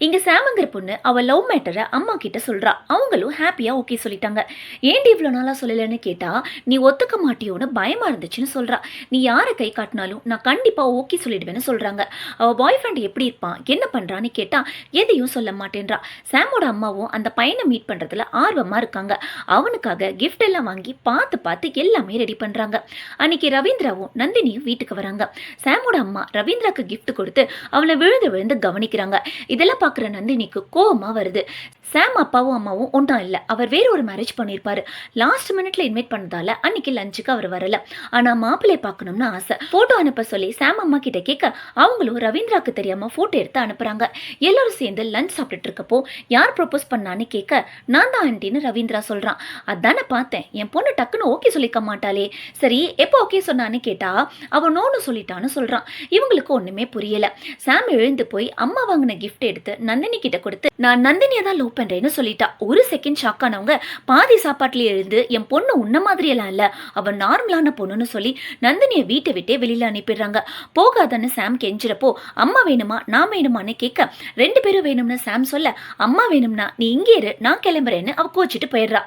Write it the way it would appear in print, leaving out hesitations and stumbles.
இங்க சாம்ங்கிற பொண்ணு அவ லவ் மேட்டர அம்மா கிட்ட சொல்றா. அவங்களும் ஹாப்பியா ஓகே சொல்லிட்டாங்க. "ஏன்டி இவ்ளோ நாளா சொல்லலன்னு?" கேட்டா, "நீ ஒத்துக்க மாட்டியோன்னு பயமா இருந்துச்சுன்னு" சொல்றா. "நீ யார கை காட்டினாலும் நான் கண்டிப்பா ஓகே சொல்லிடுவேன்னு" சொல்றாங்க. அவ பாய் ஃப்ரெண்ட் எப்படி இருப்பான்? என்ன பண்றான்னு கேட்டா, எதையும் சொல்ல மாட்டேன்றா. சாமோட அம்மாவும் அந்த பையன மீட் பண்றதுல ஆர்வமா இருக்காங்க. அவனுக்காக கிஃப்ட் எல்லாம் வாங்கி பார்த்து பார்த்து எல்லாமே ரெடி பண்றாங்க. அன்னைக்கு ரவீந்திராவும் நந்தினியும் வீட்டுக்கு வராங்க. சாமோட அம்மா ரவீந்திராக்கு கிஃப்ட் கொடுத்து அவன விழுந்து விழுந்து கவனிக்கிறாங்க. இதெல்லாம் பார்க்குற நந்தினிக்கு கோவமா வருது. சாம் அப்பாவும் அம்மாவும் ஒன்றும் இல்லை, அவர் வேற ஒரு மேரேஜ் பண்ணியிருப்பாரு. லாஸ்ட் மினிட்ல இன்வைட் பண்ணதால அன்னைக்கு லஞ்சுக்கு அவர் வரல. ஆனா மாப்பிள்ளை பார்க்கணும்னு ஆசை. போட்டோ அனுப்ப சொல்லி சாம் அம்மா கிட்ட கேட்க அவங்களும் ரவீந்திராக்கு தெரியாம போட்டோ எடுத்து அனுப்புறாங்க. எல்லாரும் சேர்ந்து லஞ்ச் சாப்பிட்டுட்டு இருக்கப்போ யார் ப்ரொபோஸ் பண்ணான்னு கேட்க, நான் தான் ஆண்டின்னு ரவீந்திரா சொல்றான். அதானே பார்த்தேன், என் பொண்ணு டக்குன்னு ஓகே சொல்லிக்க மாட்டாளே. சரி எப்போ ஓகே சொன்னான்னு கேட்டா அவன் நோன்னு சொல்லிட்டான்னு சொல்றான். இவங்களுக்கு ஒண்ணுமே புரியல. சாம் எழுந்து போய் அம்மா வாங்கின கிஃப்ட் எடுத்து நந்தினி கிட்ட கொடுத்து, நான் நந்தினியை தான் லவ் பண்றேன்னு சொல்லிட்டா. ஒரு செகண்ட் ஷாக் ஆனவங்க பாதி சாப்பாட்டுல எழுந்து, என் பொண்ணு உன்ன மாதிரி எல்லாம் இல்ல, அவ நார்மலான பொண்ணுன்னு சொல்லி நந்தினியை வீட்டை விட்டே வெளியில அனுப்பிடுறாங்க. போகாதன்னு சாம் கெஞ்சிரப்போ, அம்மா வேணுமா நான் வேணுமான்னு கேட்க, ரெண்டு பேரும் வேணும்னு சாம் சொல்ல, அம்மா வேணும்னா நீ இங்கே இரு நான் கிளம்புறேன்னு அவ கோச்சிட்டு போயிடுறா.